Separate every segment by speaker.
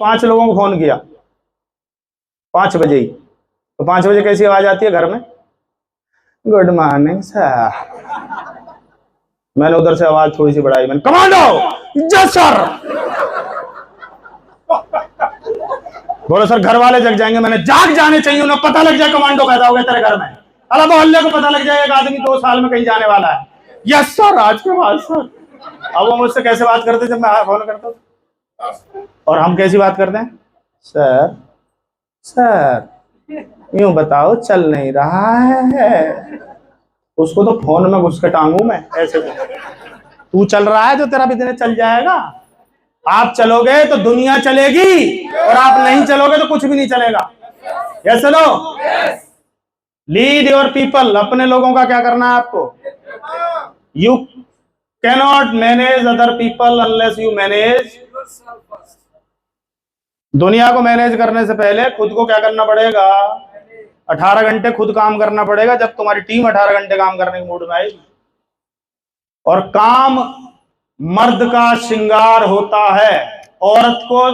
Speaker 1: 5 लोगों को फोन किया 5 बजे ही, तो 5 बजे कैसी आवाज आती है घर में? Good morning sir. मैंने उधर से आवाज थोड़ी सी बढ़ाई, मैंने कमांडो जय सर। बोलो सर घर वाले जग जाएंगे। मैंने जाग जाने चाहिए, उन्हें पता लग जाए कमांडो पैदा हो गया तेरे घर में। अला मोहल्ले को पता लग जाए एक आदमी 2 साल में कहीं जाने वाला है। यस सर, आज के बाद सर। अब वो मुझसे कैसे बात करते जब मैं फोन करता हूँ, और हम कैसी बात करते हैं? सर सर यूं बताओ चल नहीं रहा है। उसको तो फोन में घुस के टांगू मैं ऐसे। तू चल रहा है तो तेरा भी दिन चल जाएगा। आप चलोगे तो दुनिया चलेगी, और आप नहीं चलोगे तो कुछ भी नहीं चलेगा। Yes no? Lead your people. अपने लोगों का क्या करना है आपको? You cannot manage other people unless you manage. दुनिया को मैनेज करने से पहले खुद को क्या करना पड़ेगा? 18 घंटे खुद काम करना पड़ेगा। जब तुम्हारी टीम 18 घंटे काम करने के मूड में आएगी। और काम मर्द का श्रृंगार होता है। औरत को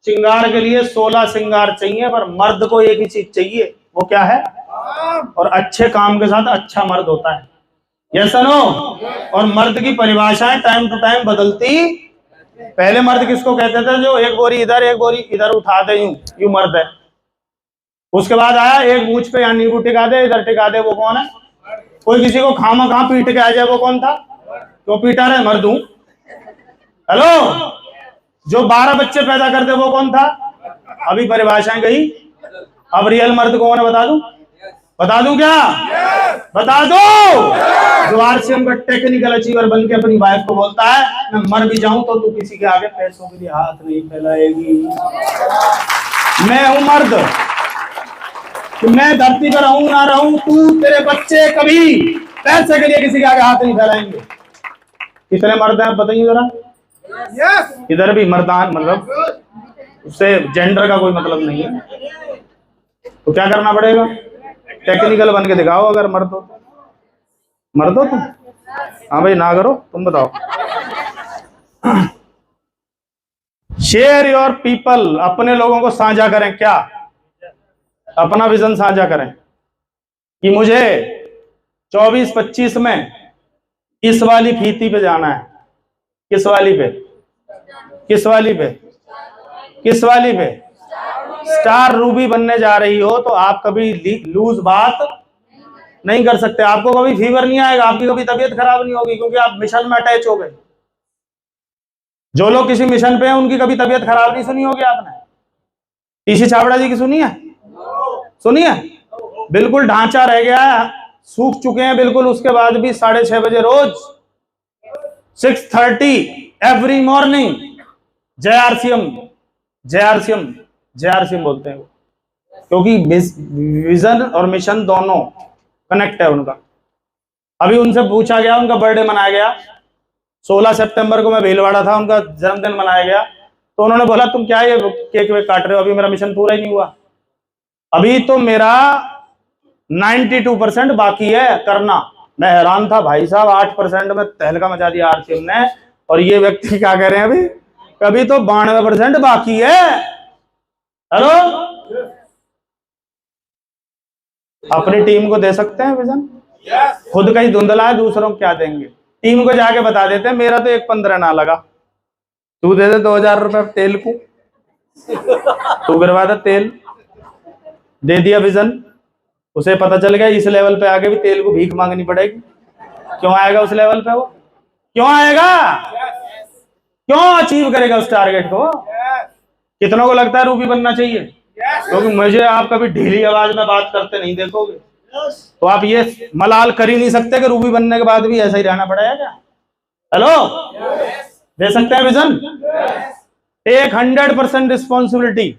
Speaker 1: श्रृंगार के लिए 16 श्रृंगार चाहिए, पर मर्द को एक ही चीज चाहिए, वो क्या है? और अच्छे काम के साथ अच्छा मर्द होता है। Yes no? और मर्द की परिभाषाएं टाइम टू टाइम बदलती। पहले मर्द किसको कहते थे? जो एक बोरी इधर उठा दे, यूं मर्द है। उसके बाद आया एक मूछ पे या नींबू टिका दे, इधर टिका दे, वो कौन है? कोई किसी को खामा खा पीट के आ जाए, वो कौन था? क्यों पीटा रहे? मर्द हूं। हेलो? जो 12 बच्चे पैदा कर दे, वो कौन था? अभी परिभाषाएं गई। अब रियल मर्द कौन है बता दूं? बता दूं क्या? बता दो। जो आरसीएम का टेक्निकल अचीवर बन के अपनी वाइफ को बोलता है मैं मर भी जाऊं तो तू किसी के आगे पैसों के लिए हाथ नहीं फैलाएगी। मैं हूं मर्द, मैं धरती पर रहूं ना रहूं, तू तेरे बच्चे कभी पैसे के लिए किसी के आगे हाथ नहीं फैलाएंगे। कितने मर्द हैं आप बताइए जरा? इधर भी मर्दान, मतलब उससे जेंडर का कोई मतलब नहीं है। तो क्या करना पड़ेगा? टेक्निकल बन के दिखाओ। अगर मर्द हो तुम? हाँ भाई ना करो, तुम बताओ। Share your people. अपने लोगों को साझा करें। क्या? अपना विजन साझा करें कि मुझे 24-25 में इस वाली फीती पे जाना है। किस वाली पे? किस वाली पे? किस वाली पे? स्टार रूबी बनने जा रही हो तो आप कभी लूज बात नहीं कर सकते। आपको कभी फीवर नहीं आएगा, आपकी कभी तबीयत खराब नहीं होगी, क्योंकि आप मिशन में अटैच हो गए। जो लोग किसी मिशन पे हैं उनकी कभी तबीयत खराब नहीं सुनी होगी आपने। टीसी छाबड़ा जी की सुनी है? सुनी है? बिल्कुल ढांचा रह गया है, सूख चुके हैं बिल्कुल। उसके बाद भी 6:30 बजे रोज 6:30 एवरी मॉर्निंग जय आरसीएम बोलते हैं, क्योंकि विजन और मिशन दोनों कनेक्ट है उनका। अभी उनसे पूछा गया, उनका बर्थडे मनाया गया 16 सितंबर को। मैं भीलवाड़ा था, उनका जन्मदिन मनाया गया। तो उन्होंने बोला तुम क्या ये केक वेक काट रहे हो? अभी मेरा मिशन पूरा ही नहीं हुआ, अभी तो मेरा 92% बाकी है करना। मैं हैरान था भाई साहब, 8% में तहलका मचा दिया आरसीएम ने। और ये व्यक्ति क्या कह रहे हैं अभी? कभी तो 92% बाकी है। हेलो? अपनी टीम को दे सकते हैं विजन? खुद का ही धुंधला है, दूसरों को क्या देंगे? टीम को जाके बता देते हैं मेरा तो 1.15 ना लगा, तू दे दे 2000 रुपए तेल को, तू गिरवा दे तेल। दे दिया विजन, उसे पता चल गया इस लेवल पे आगे भी तेल को भीख मांगनी पड़ेगी। क्यों आएगा उस लेवल पे? वो क्यों आएगा? क्यों अचीव करेगा उस टारगेट को? कितनों को लगता है रूबी बनना चाहिए? क्योंकि मुझे आप कभी ढीली आवाज में बात करते नहीं देखोगे, तो आप ये मलाल कर ही नहीं सकते कि रूबी बनने के बाद भी ऐसा ही रहना पड़ेगा क्या? हेलो? दे सकते हैं vision? Take 100% responsibility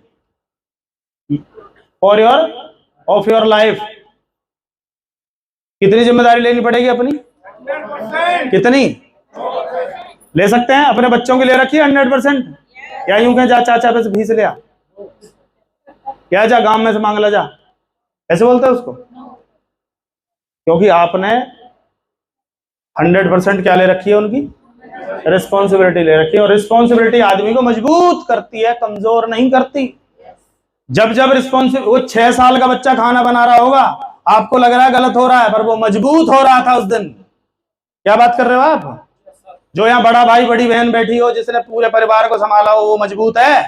Speaker 1: for your life. कितनी जिम्मेदारी लेनी पड़ेगी अपनी? कितनी ले सकते हैं? अपने बच्चों के लिए रखिए 100%, या यूं कहें जा चाचा पे से भीस लिया, क्या जा गांव में से मांग ला जा, ऐसे बोलते हैं उसको? क्योंकि आपने 100% क्या ले रखी है उनकी? रिस्पॉन्सिबिलिटी ले रखी है। और रिस्पॉन्सिबिलिटी आदमी को मजबूत करती है, कमजोर नहीं करती। जब जब वो 6 साल का बच्चा खाना बना रहा होगा, आपको लग रहा है गलत हो रहा है, पर वो मजबूत हो रहा था उस दिन। क्या बात कर रहे हो आप? जो यहाँ बड़ा भाई बड़ी बहन बैठी हो, जिसने पूरे परिवार को संभाला हो, वो मजबूत है।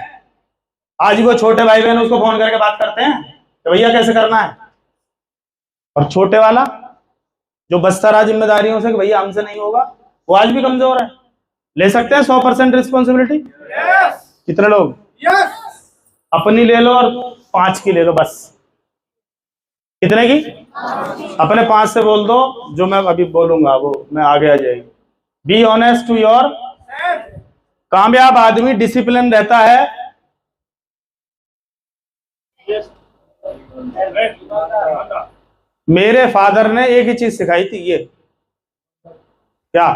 Speaker 1: आज वो छोटे भाई बहन उसको फोन करके बात करते हैं कि भैया कैसे करना है, और छोटे वाला जो बसता रहा जिम्मेदारियों से कि भैया हमसे नहीं होगा, वो आज भी कमजोर है। ले सकते हैं 100% रिस्पॉन्सिबिलिटी? कितने लोग? अपनी ले लो और 5 की ले लो बस। कितने की? अपने 5 से बोल दो, जो मैं अभी बोलूंगा वो मैं आगे आ जाएगी। Be honest to your. कामयाब आदमी डिसिप्लिन रहता है। मेरे फादर ने एक ही चीज सिखाई थी, ये क्या?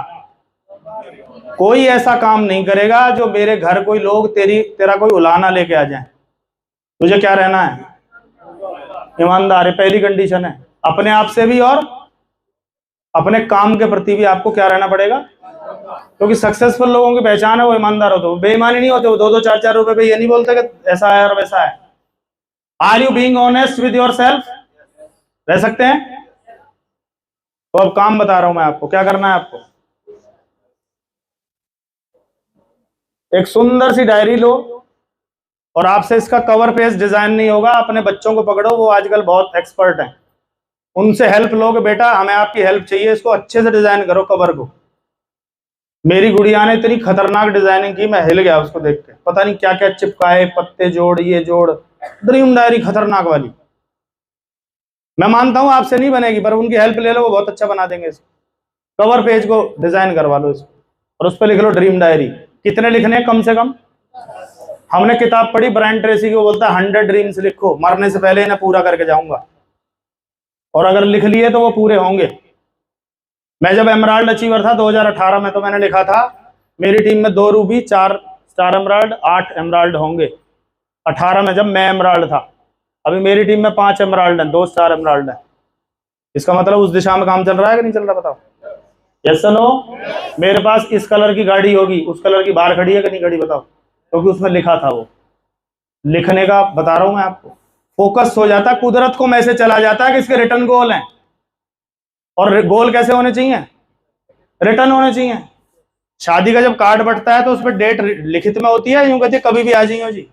Speaker 1: कोई ऐसा काम नहीं करेगा जो मेरे घर कोई लोग तेरा कोई उलाना लेके आ जाए। तुझे क्या रहना है? ईमानदार है, पहली कंडीशन है। अपने आप से भी और अपने काम के प्रति भी आपको क्या रहना पड़ेगा, क्योंकि सक्सेसफुल लोगों की पहचान है वो ईमानदार होते, वो बेईमानी नहीं होते। वो 2-2 4-4 रुपए पे ये नहीं बोलते कि ऐसा है और वैसा है। Are you being honest with yourself? रह सकते हैं? तो अब काम बता रहा हूं मैं आपको, क्या करना है आपको। एक सुंदर सी डायरी लो, और आपसे इसका कवर पेज डिजाइन नहीं होगा। अपने बच्चों को पकड़ो, वो आजकल बहुत एक्सपर्ट हैं, उनसे हेल्प लोगे। बेटा हमें आपकी हेल्प चाहिए, इसको अच्छे से डिजाइन करो कवर को। मेरी गुड़िया ने इतनी खतरनाक डिजाइनिंग की, मैं हिल गया उसको देख के। पता नहीं क्या क्या चिपकाए, पत्ते जोड़, ये जोड़, ड्रीम डायरी खतरनाक वाली। मैं मानता हूं आपसे नहीं बनेगी, पर उनकी हेल्प ले लो, वो बहुत अच्छा बना देंगे इसको। कवर पेज को डिजाइन करवा लो इसको, और उस पर लिख लो ड्रीम डायरी। कितने लिखने हैं? कम से कम। हमने किताब पढ़ी ब्रायन ट्रेसी की, वो बोलता है 100 ड्रीम्स लिखो, मरने से पहले इन्हें पूरा करके जाऊंगा। और अगर लिख लिए तो वो पूरे होंगे। मैं जब एमराल्ड अचीवर था 2018 में, तो मैंने लिखा था मेरी टीम में 2 रूबी, 4 स्टार एमराल्ड, 8 एमराल्ड होंगे। 18 में जब मैं एमराल्ड था। अभी मेरी टीम में 5 एमराल्ड हैं, 2 स्टार एमराल्ड हैं। इसका मतलब उस दिशा में काम चल रहा है कि नहीं चल रहा? बताओ। Yes no? मेरे पास इस कलर की गाड़ी होगी, उस कलर की बाहर खड़ी है कि नहीं खड़ी? बताओ। क्योंकि उसमें लिखा था। वो लिखने का बता रहा हूं मैं आपको। फोकस हो जाता, कुदरत को मैसेज चला जाता है कि इसके रिटर्न गोल हैं। और गोल कैसे होने चाहिए? रिटर्न होने चाहिए। शादी का जब कार्ड बंटता है तो उस पर डेट लिखित में होती है, यूं कहते कभी भी आ जाइए जी।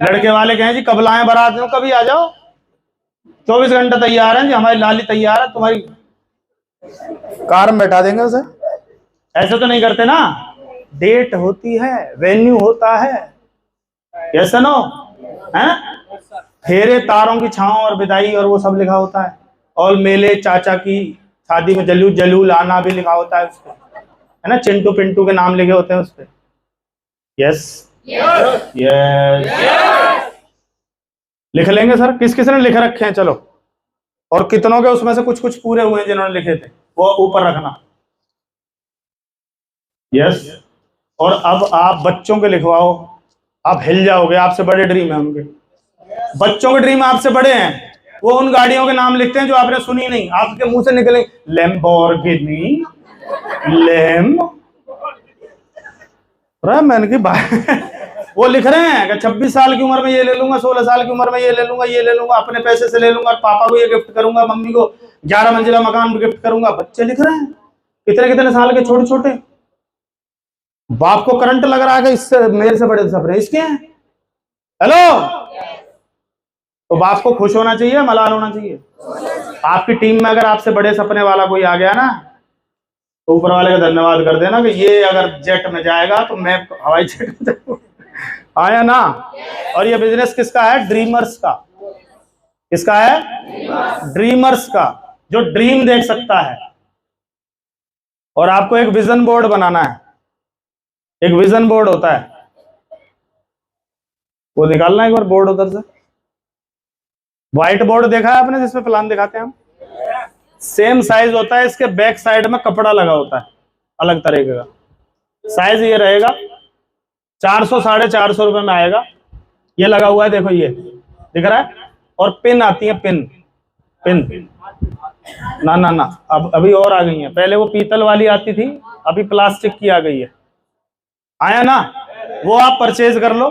Speaker 1: लड़के वाले कहें जी कब लाएं बारात, कभी आ जाओ, 24 घंटे तैयार हैं जी, हमारी लाली तैयार है, तुम्हारी कार में बैठा देंगे उसे। ऐसे तो नहीं करते ना। डेट होती है, वेन्यू होता है, यस नो? हैं? फेरे, तारों की छांव और विदाई, और वो सब लिखा होता है। और मेले, चाचा की शादी में जलूल जलूल आना भी लिखा होता है उसपे, है ना? चिंटू पिंटू के नाम लिखे होते हैं उसपे। यस यस लिख लेंगे सर। किस किस ने लिख रखे हैं? चलो। और कितनों के उसमें से कुछ कुछ पूरे हुए हैं जिन्होंने लिखे थे, वो ऊपर रखना। यस। और अब आप बच्चों के लिखवाओ, आप हिल जाओगे। आपसे बड़े ड्रीम है उनके, बच्चों के ड्रीम आपसे बड़े हैं। वो उन गाड़ियों के नाम लिखते हैं जो आपने सुनी नहीं, आपके मुंह से निकले। लैम्बोर्गिनी, मैंने की वो लिख रहे हैं कि 26 साल की उम्र में ये ले लूंगा, 16 साल की उम्र में ये ले लूंगा, ये ले लूंगा, अपने पैसे से ले लूंगा, पापा को ये गिफ्ट करूंगा, मम्मी को 11 मंजिला मकान गिफ्ट करूंगा। बच्चे लिख रहे हैं, कितने कितने साल के, छोटे छोटे। बाप को करंट लग रहा है कि इससे मेरे से बड़े सपने इसके हैं। हेलो? तो बाप को खुश होना चाहिए, मलाल होना चाहिए। आपकी टीम में अगर आपसे बड़े सपने वाला कोई आ गया ना, तो ऊपर वाले का धन्यवाद कर देना कि ये अगर जेट में जाएगा तो मैं हवाई जेट में जाऊंगा। आया ना? और ये बिजनेस किसका है? ड्रीमर्स का। किसका है? ड्रीमर्स का, जो ड्रीम देख सकता है। और आपको एक विजन बोर्ड बनाना है। एक विजन बोर्ड होता है, वो निकालना है एक बार बोर्ड उधर से। व्हाइट बोर्ड देखा है आपने, जिसमें प्लान दिखाते हैं हम? सेम साइज होता है, इसके बैक साइड में कपड़ा लगा होता है अलग तरीके का। साइज ये रहेगा, 400 450 रुपए में आएगा। ये लगा हुआ है, देखो ये दिख रहा है। और पिन आती है, पिन पिन ना ना ना, अब अभी और आ गई है। पहले वो पीतल वाली आती थी, अभी प्लास्टिक की आ गई है, आया ना, वो आप परचेज कर लो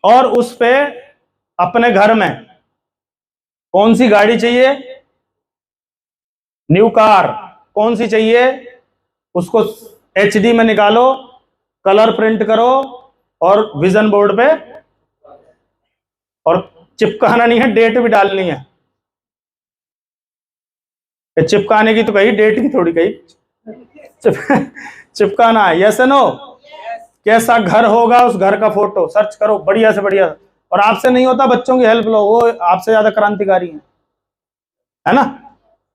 Speaker 1: और उस पे अपने घर में कौन सी गाड़ी चाहिए, न्यू कार कौन सी चाहिए, उसको एचडी में निकालो, कलर प्रिंट करो और विजन बोर्ड पे, और चिपकाना नहीं है, डेट भी डालनी है। चिपकाने की तो कही, डेट की थोड़ी कही, चिपकाना है। यस नो, कैसा घर होगा उस घर का फोटो सर्च करो बढ़िया से बढ़िया, और आपसे नहीं होता बच्चों की हेल्प लो, वो आपसे ज्यादा क्रांतिकारी है ना।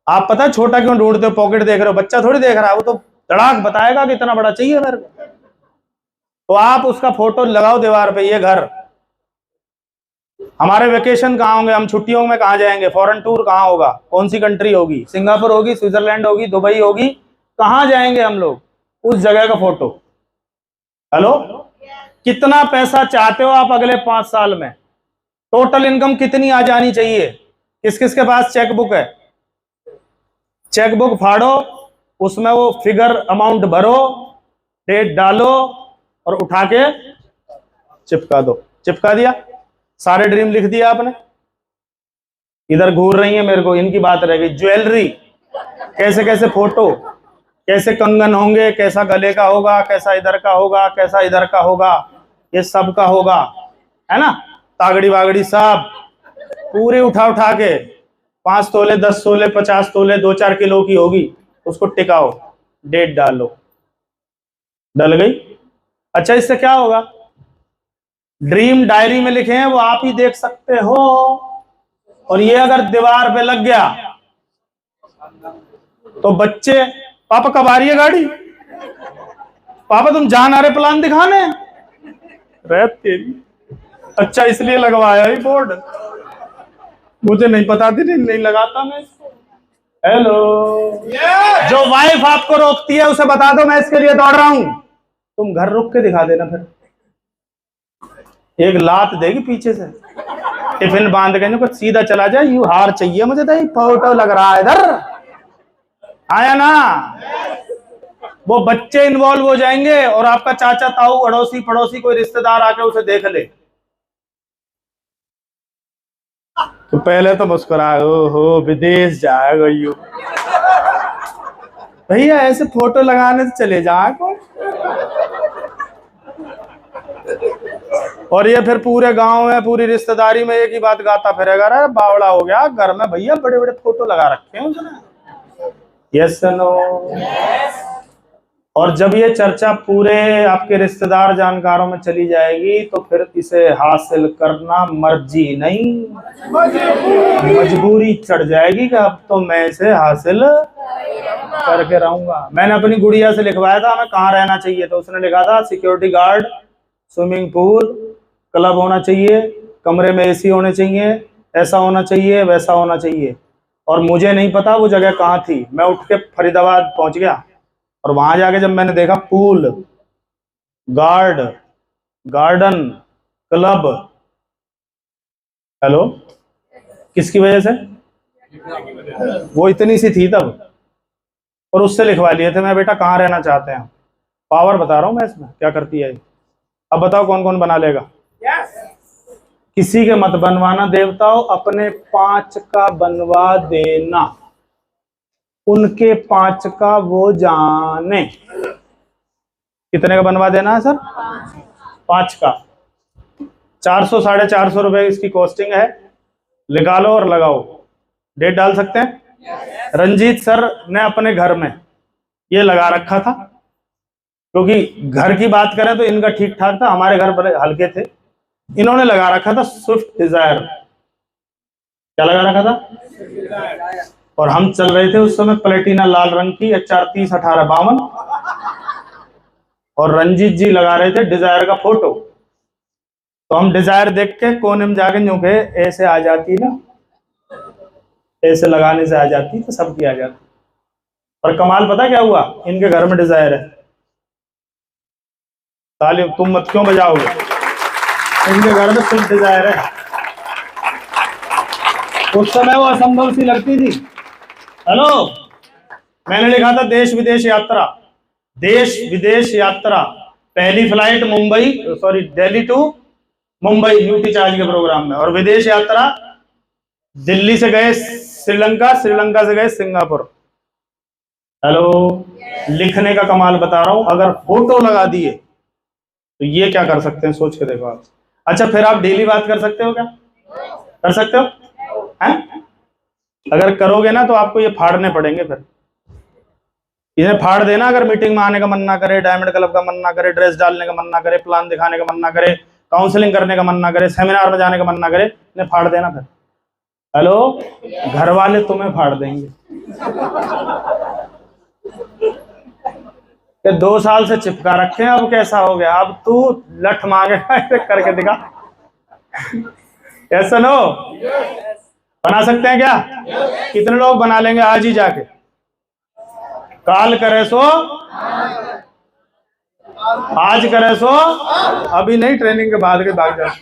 Speaker 1: आप पता है छोटा क्यों ढूंढते हो, पॉकेट देख रहे हो, बच्चा थोड़ी देख रहा है, वो तो धड़ाक बताएगा कि इतना बड़ा चाहिए मेरे को। तो आप उसका फोटो लगाओ दीवार पे, ये घर। हमारे वेकेशन कहाँ होंगे, हम छुट्टियों में कहाँ जाएंगे, फॉरेन टूर कहाँ होगा, कौन सी कंट्री होगी, सिंगापुर होगी, स्विट्जरलैंड होगी, दुबई होगी, कहाँ जाएंगे हम लोग, उस जगह का फोटो। हेलो, कितना पैसा चाहते हो आप अगले 5 साल में, टोटल इनकम कितनी आ जानी चाहिए, किस किस के पास चेकबुक है, चेकबुक फाड़ो, उसमें वो फिगर अमाउंट भरो, डेट डालो और उठा के चिपका दो। चिपका दिया, सारे ड्रीम लिख दिया आपने। इधर घूर रही है, मेरे को इनकी बात रह गई। ज्वेलरी, कैसे कैसे फोटो, कैसे कंगन होंगे, कैसा गले का होगा, कैसा इधर का होगा, कैसा इधर का होगा, ये सब का होगा, है ना, तागड़ी वागड़ी सब पूरे उठा उठा के, 5 तोले 10 तोले 50 तोले 2-4 किलो की होगी, उसको टिकाओ, डेट डालो, डल गई। अच्छा, इससे क्या होगा, ड्रीम डायरी में लिखे हैं वो आप ही देख सकते हो, और ये अगर दीवार पे लग गया तो बच्चे, पापा कब आ रही है गाड़ी, पापा तुम जान आ रहे प्लान दिखाने, रे तेरी, अच्छा इसलिए लगवाया ही बोर्ड, मुझे नहीं पता थी, नहीं लगाता मैं इसको। हेलो, जो वाइफ आपको रोकती है उसे बता दो मैं इसके लिए दौड़ रहा हूं, तुम घर रुक के दिखा देना, फिर एक लात देगी पीछे से, टिफिन बांध के कुछ सीधा चला जाए, यू हार चाहिए मुझे, तो फोटो लग रहा है इधर, आया ना। वो बच्चे इन्वॉल्व हो जाएंगे और आपका चाचा ताऊ अड़ोसी पड़ोसी कोई रिश्तेदार आके उसे देख ले तो पहले तो मुस्कुराए, ओहो विदेश जाएगा यू, भैया ऐसे फोटो लगाने से चले जाए कौन, और ये फिर पूरे गांव में पूरी रिश्तेदारी में एक ही बात गाता फिरेगा, अरे बावड़ा हो गया घर में भैया, बड़े बड़े फोटो लगा रखे हैं उसने। यस नो, और जब ये चर्चा पूरे आपके रिश्तेदार जानकारों में चली जाएगी तो फिर इसे हासिल करना मर्जी नहीं मजबूरी चढ़ जाएगी कि अब तो मैं इसे हासिल करके रहूंगा। मैंने अपनी गुड़िया से लिखवाया था हमें कहाँ रहना चाहिए, तो उसने लिखा था security guard, swimming pool, club होना चाहिए, कमरे में एसी होने चाहिए, ऐसा होना चाहिए, वैसा होना चाहिए। और मुझे नहीं पता वो जगह कहाँ थी, मैं उठ के फरीदाबाद पहुंच गया और वहां जाके जब मैंने देखा pool, guard, garden, club, hello, किसकी वजह से, वो इतनी सी थी तब, और उससे लिखवा लिए थे मैं, बेटा कहाँ रहना चाहते हैं, पावर बता रहा हूं मैं इसमें क्या करती है। अब बताओ कौन कौन बना लेगा। किसी के मत बनवाना देवताओं, अपने 5 का बनवा देना, उनके 5 का वो जाने। कितने का बनवा देना है सर, 5 का, 400-450 रुपए इसकी कॉस्टिंग है, लगा लो और लगाओ, डेट डाल सकते हैं। रंजीत सर ने अपने घर में ये लगा रखा था, क्योंकि घर की बात करें तो इनका ठीक ठाक था, हमारे घर बड़े हल्के थे, इन्होंने लगा रखा था स्विफ्ट डिजायर। क्या लगा रखा था, और हम चल रहे थे उस समय प्लेटिना लाल रंग की HR 30-18-52, और रंजीत जी लगा रहे थे डिजायर का फोटो। तो हम डिजायर देख के कोने में जाके यूं के ऐसे आ जाती ना, ऐसे लगाने से आ जाती तो सबकी आ जाती। और कमाल पता क्या हुआ, इनके घर में डिजायर है, ताली तुम मत क्यों बजाओगे, इनके घर में सिर्फ डिजायर है। उस समय वो असंभव सी लगती थी। हेलो, मैंने लिखा था देश विदेश यात्रा, देश विदेश यात्रा। पहली फ्लाइट दिल्ली टू मुंबई यूटी चार्ज के प्रोग्राम में, और विदेश यात्रा दिल्ली से गए श्रीलंका, श्रीलंका से गए सिंगापुर। हेलो, लिखने का कमाल बता रहा हूं। अगर फोटो लगा दिए तो ये क्या कर सकते हैं, सोच के देखो आप। अच्छा, फिर आप डेली बात कर सकते हो क्या? कर सकते हो हैं? अगर करोगे ना तो आपको ये फाड़ने पड़ेंगे। फिर इन्हें फाड़ देना। अगर मीटिंग में आने का मन ना करे, डायमंड क्लब का मन ना करे, ड्रेस डालने का मन ना करे, प्लान दिखाने का मन ना करे, काउंसलिंग करने का मन ना करे, सेमिनार में जाने का मन ना करे, इन्हें फाड़ देना। फिर हेलो, घर वाले तुम्हें फाड़ देंगे। ये 2 साल से चिपका रखे हैं, अब कैसा हो गया? अब तू लठ मांगेगा करके दिखा। ऐसा नो बना सकते हैं क्या? कितने लोग बना लेंगे आज ही जाके? काल करे सो आज करे सो अभी नहीं, ट्रेनिंग के बाद के भाग जा।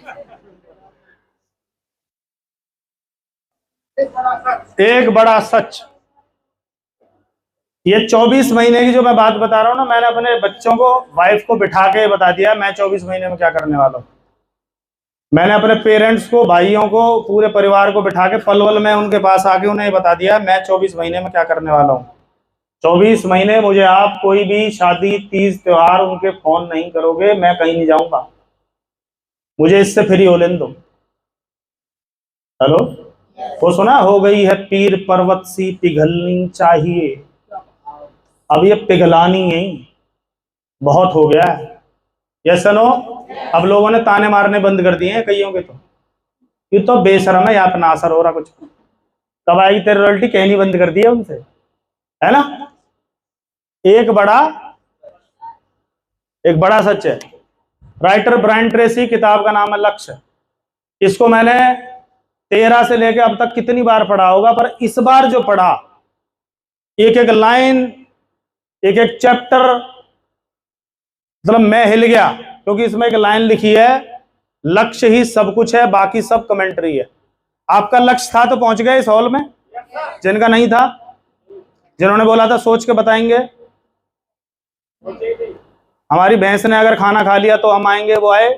Speaker 1: एक बड़ा सच, ये 24 महीने की जो मैं बात बता रहा हूं ना, मैंने अपने बच्चों को, वाइफ को बिठा के बता दिया मैं 24 महीने में क्या करने वाला हूं। मैंने अपने पेरेंट्स को, भाइयों को, पूरे परिवार को बिठा के पलवल में उनके पास आके उन्हें बता दिया मैं 24 महीने में क्या करने वाला हूं। 24 महीने मुझे आप कोई भी शादी, तीज, त्योहार उनके फोन नहीं करोगे, मैं कहीं नहीं जाऊंगा, मुझे इससे फ्री हो लेने दो। हेलो, वो सुना, हो गई है पीर पर्वत सी पिघलनी चाहिए, अब ये पिघलानी नहीं, बहुत हो गया है। ये सुनो, अब लोगों ने ताने मारने बंद कर दिए हैं कईयों के। तो ये तो बेशरम है, यहाँ पे ना असर हो रहा कुछ। कब आएगी तेरी रॉयल्टी, कहनी बंद कर दी है उनसे, है ना। एक बड़ा सच है। राइटर ब्रायन ट्रेसी, किताब का नाम है लक्ष्य। इसको मैंने 13 से लेकर अब तक कितनी बार पढ़ा होगा, पर इस बार जो पढ़ा, एक एक लाइन, एक एक चैप्टर, मतलब मैं हिल गया। क्योंकि इसमें एक लाइन लिखी है, लक्ष्य ही सब कुछ है, बाकी सब कमेंट्री है। आपका लक्ष्य था तो पहुंच गए इस हॉल में। जिनका नहीं था, जिन्होंने बोला था सोच के बताएंगे, हमारी भैंस ने अगर खाना खा लिया तो हम आएंगे, वो आए,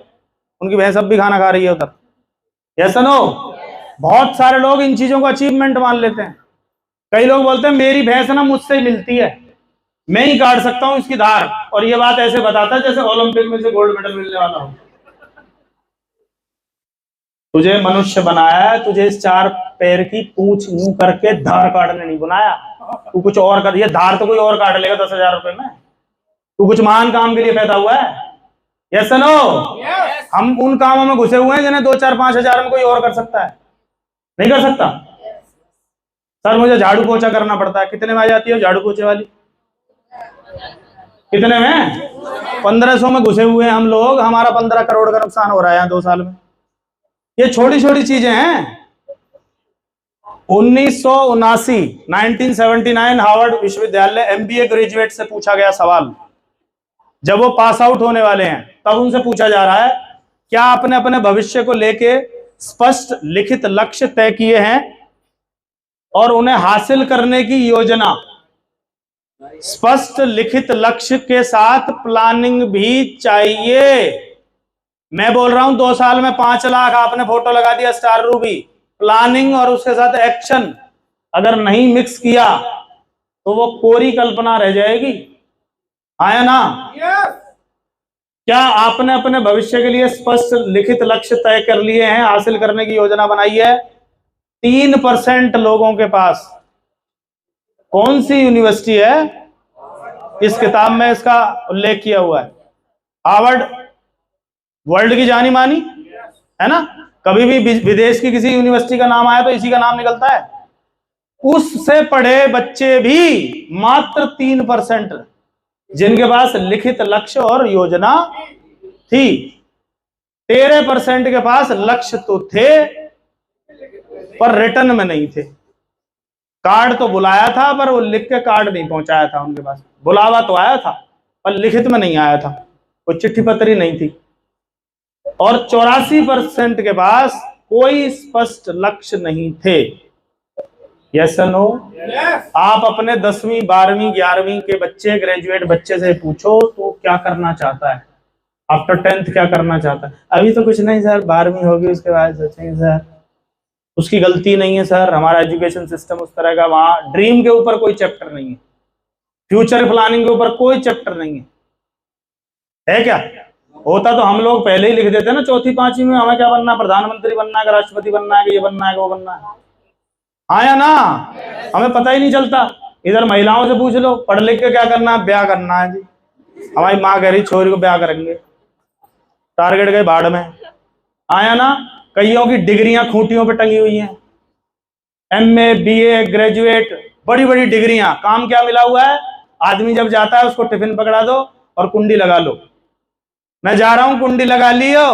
Speaker 1: उनकी भैंस अब भी खाना खा रही है उधर। यस नो, बहुत सारे लोग इन चीजों को अचीवमेंट मान लेते हैं। कई लोग बोलते हैं मेरी भैंस ना मुझसे ही मिलती है, मैं ही काट सकता हूं इसकी धार, और ये बात ऐसे बताता है जैसे ओलंपिक में से गोल्ड मेडल मिलने वाला हो। तुझे मनुष्य बनाया है, तुझे इस 4 पैर की पूंछ यूं करके धार काटने नहीं बनाया। तू कुछ और कर, ये धार तो कोई और काट लेगा 10,000 रुपए में। तू कुछ महान काम के लिए पैदा हुआ है। यस नो, हम उन कामों में घुसे हुए हैं जिन्हें 2, 4, 5 हजार में कोई और कर सकता है, नहीं कर सकता। सर मुझे झाड़ू पोछा करना पड़ता है, कितने में आ जाती है झाड़ू पोछे वाली? कितने में? 1500 में घुसे हुए हैं हम लोग। हमारा 15 करोड़ का नुकसान हो रहा है 2 साल में। ये छोटी छोटी चीजें हैं। 1979 हार्वर्ड विश्वविद्यालय एमबीए ग्रेजुएट से पूछा गया सवाल, जब वो पास आउट होने वाले हैं तब उनसे पूछा जा रहा है, क्या आपने अपने भविष्य को लेके स्पष्ट लिखित लक्ष्य तय किए हैं और उन्हें हासिल करने की योजना? स्पष्ट लिखित लक्ष्य के साथ प्लानिंग भी चाहिए। मैं बोल रहा हूं 2 साल में 5 लाख आपने फोटो लगा दिया स्टार रूबी, प्लानिंग और उसके साथ एक्शन अगर नहीं मिक्स किया तो वो कोरी कल्पना रह जाएगी। आया ना? क्या आपने अपने भविष्य के लिए स्पष्ट लिखित लक्ष्य तय कर लिए हैं, हासिल करने की योजना बनाई है? 3% लोगों के पास। कौन सी यूनिवर्सिटी है? इस किताब में इसका उल्लेख किया हुआ है। हार्वर्ड, वर्ल्ड की जानी मानी है ना। कभी भी विदेश की किसी यूनिवर्सिटी का नाम आया तो इसी का नाम निकलता है। उससे पढ़े बच्चे भी मात्र 3% जिनके पास लिखित लक्ष्य और योजना थी। 13% के पास लक्ष्य तो थे पर रिटर्न में नहीं थे। कार्ड तो बुलाया था पर वो लिख के कार्ड नहीं पहुंचाया था उनके पास। बुलावा तो आया था पर लिखित में नहीं आया था, कोई चिट्ठी पत्री नहीं थी। और 84% के पास कोई स्पष्ट लक्ष्य नहीं थे। यस और नो? आप अपने 10वीं 12वीं 11वीं के बच्चे, ग्रेजुएट बच्चे से पूछो तो क्या करना चाहता है, आफ्टर 10th क्या करना चाहता है? अभी तो कुछ नहीं सर, 12वीं होगी उसके बाद सोचेंगे सर। उसकी गलती नहीं है सर, हमारा एजुकेशन सिस्टम उस तरह का, वहां ड्रीम के ऊपर कोई चैप्टर नहीं है, फ्यूचर प्लानिंग के ऊपर कोई चैप्टर नहीं है क्या? होता तो हम लोग पहले ही लिख देते ना 4th 5वीं में, हमें क्या बनना है, प्रधानमंत्री बनना है, राष्ट्रपति बनना है, कि ये बनना है, वो बनना है। आया ना? हमें पता ही नहीं चलता। इधर महिलाओं से पूछ लो, पढ़ लिख के क्या करना है, ब्याह करना है जी। हमारी माँ कह रही छोरी को ब्याह करेंगे, टारगेट गए बाढ़ में। आया ना? कईयों की डिग्रियां खूंटियों पे टंगी हुई हैं, MA BA ग्रेजुएट, बड़ी बड़ी डिग्रियां। काम क्या मिला हुआ है? आदमी जब जाता है उसको टिफिन पकड़ा दो और कुंडी लगा लो, मैं जा रहा हूं, कुंडी लगा लियो,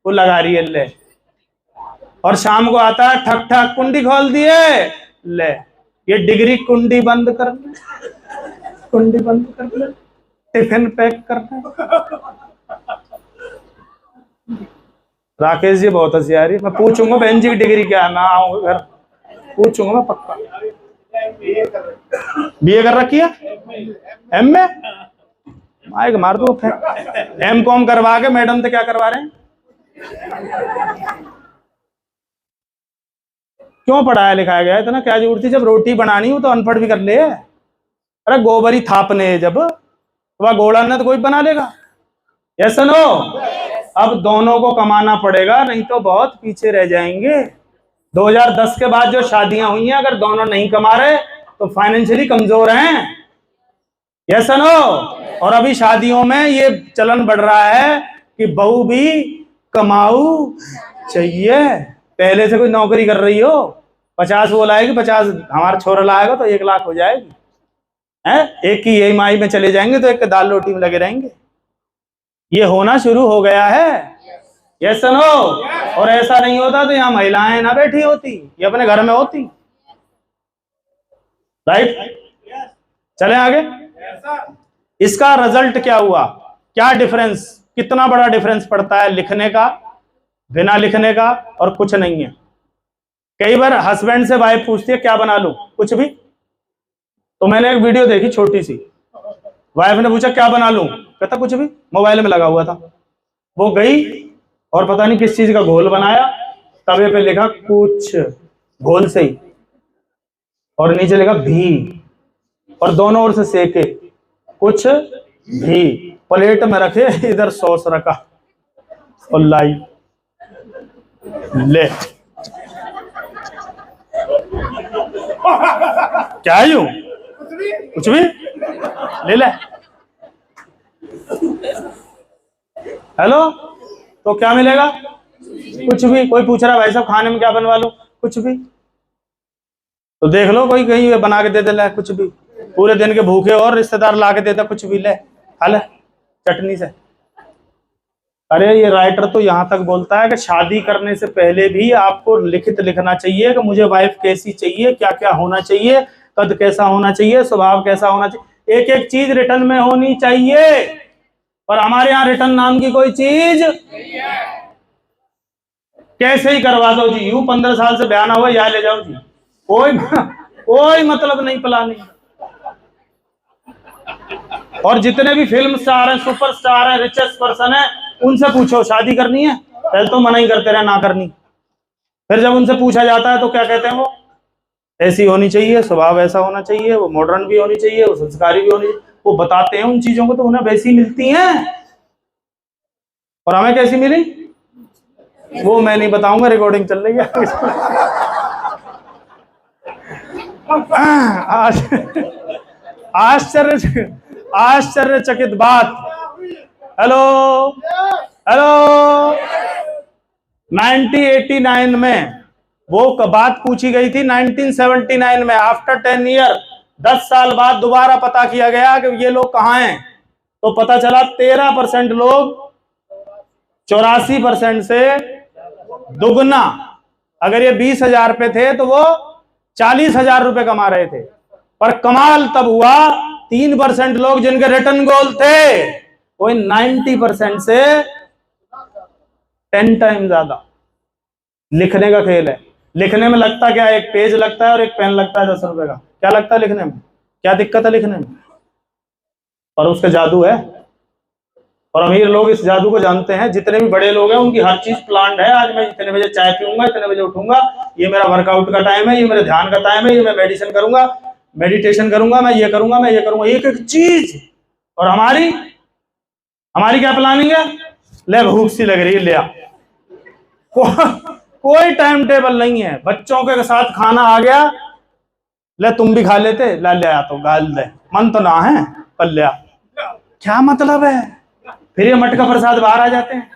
Speaker 1: वो लगा रही है ले। और शाम को आता है, ठक ठक कुंडी खोल दिए ले, ये डिग्री कुंडी बंद कर ले, कुंडी बंद कर ले, टिफिन पैक करना। राकेश जी बहुत होशियारी, मैं पूछूंगा बहन जी की डिग्री क्या है, मैं आऊंगा घर पूछूंगा मैं पक्का। BA कर रखी है, MA माइक मार दो फिर, MCOM करवा के मैडम से क्या करवा रहे हैं? क्यों पढ़ाया लिखाया गया इतना, क्या जरूरत थी? जब रोटी बनानी हो तो अनपढ़ भी कर ले। अरे गोबरी थापने जब वह गोड़ा न तो कोई बना लेगा। Yes no? अब दोनों को कमाना पड़ेगा, नहीं तो बहुत पीछे रह जाएंगे। 2010 के बाद जो शादियां हुई हैं, अगर दोनों नहीं कमा रहे तो फाइनेंशियली कमजोर हैं। Yes no? और अभी शादियों में ये चलन बढ़ रहा है कि बहू भी कमाऊ चाहिए। पहले से कोई नौकरी कर रही हो, 50 वो लाएगी, 50 हमारा छोरा लाएगा तो 1 लाख हो जाएगी है, एक की EMI में चले जाएंगे तो एक दाल रोटी में लगे रहेंगे। ये होना शुरू हो गया है। Yes no? और ऐसा नहीं होता तो यहाँ महिलाएं ना बैठी होती, ये अपने घर में होती। राइट? चले आगे। इसका रिजल्ट क्या हुआ, क्या डिफरेंस, कितना बड़ा डिफरेंस पड़ता है लिखने का, बिना लिखने का, और कुछ नहीं है। कई बार हस्बैंड से वाइफ पूछती है क्या बना लूं, कुछ भी। तो मैंने एक वीडियो देखी छोटी सी, वाइफ ने पूछा क्या बना लूं, कहता कुछ भी, मोबाइल में लगा हुआ था। वो गई और पता नहीं किस चीज का घोल बनाया, तवे पे लिखा कुछ, घोल से ही, और नीचे लिखा भी, और दोनों ओर से सेके, कुछ भी, प्लेट में रखे, इधर सॉस रखा और लाई ले। क्या यूं कुछ भी ले ले। हेलो, तो क्या मिलेगा? कुछ भी। कोई पूछ रहा भाई साहब खाने में क्या बनवा लो, कुछ भी। तो देख लो कोई कहीं बना के दे दे ले कुछ भी, पूरे दिन के भूखे और रिश्तेदार ला के देता कुछ भी, ले खा ले चटनी से। अरे ये राइटर तो यहाँ तक बोलता है कि शादी करने से पहले भी आपको लिखित लिखना चाहिए कि मुझे वाइफ कैसी चाहिए, क्या क्या होना चाहिए, कद कैसा होना चाहिए, स्वभाव कैसा होना चाहिए, एक एक चीज रिटर्न में होनी चाहिए। और हमारे यहाँ रिटर्न नाम की कोई चीज कैसे ही करवा दो जी, यूं 15 साल से ब्याह ना हुआ यहाँ ले जाओ जी, कोई मतलब नहीं, प्लानिंग। और जितने भी फिल्म स्टार हैं, सुपरस्टार हैं, रिचेस्ट पर्सन है, उनसे पूछो शादी करनी है, पहले तो मना ही करते रहे ना करनी, फिर जब उनसे पूछा जाता है तो क्या कहते हैं वो, ऐसी होनी चाहिए, स्वभाव ऐसा होना चाहिए, वो मॉडर्न भी होनी चाहिए, वो संस्कारी भी होनी चाहिए। वो बताते हैं उन चीजों को तो उन्हें वैसी मिलती हैं, और हमें कैसी मिली वो मैं नहीं बताऊंगा, रिकॉर्डिंग चल रही है। आश्चर्यचकित बात। हेलो हेलो, 1989 में वो बात पूछी गई थी, 1979 में आफ्टर 10 ईयर, 10 साल बाद दोबारा पता किया गया कि ये लोग कहाँ हैं, तो पता चला 13% लोग 84% से दुगना, अगर ये 20,000 पे थे तो वो 40,000 रुपए कमा रहे थे। पर कमाल तब हुआ 3% लोग जिनके रिटर्न गोल थे वो 90% से 10 टाइम ज्यादा। लिखने का खेल है। लिखने में लगता क्या है, एक पेज लगता है और एक पेन लगता है 10 रुपए का। क्या लगता है लिखने में, क्या दिक्कत है लिखने में? और उसका जादू है। और अमीर लोग इस जादू को जानते हैं। जितने भी बड़े लोग हैं उनकी हर चीज प्लान्ड है। आज मैं इतने बजे चाय पीऊंगा, इतने बजे उठूंगा, ये मेरा वर्कआउट का टाइम है, ये मेरे ध्यान का टाइम है, ये मैं मेडिटेशन करूंगा, मैं ये करूंगा, मैं ये करूंगा, एक एक चीज। और हमारी क्या प्लानिंग है? ले भूख सी लग रही है, ले आ। कोई टाइम टेबल नहीं है। बच्चों के साथ खाना आ गया, ले तुम भी खा लेते, ला ले आ, तो गाल दे, मन तो ना है पर ले आ। क्या मतलब है? फिर ये मटका प्रसाद बाहर आ जाते हैं।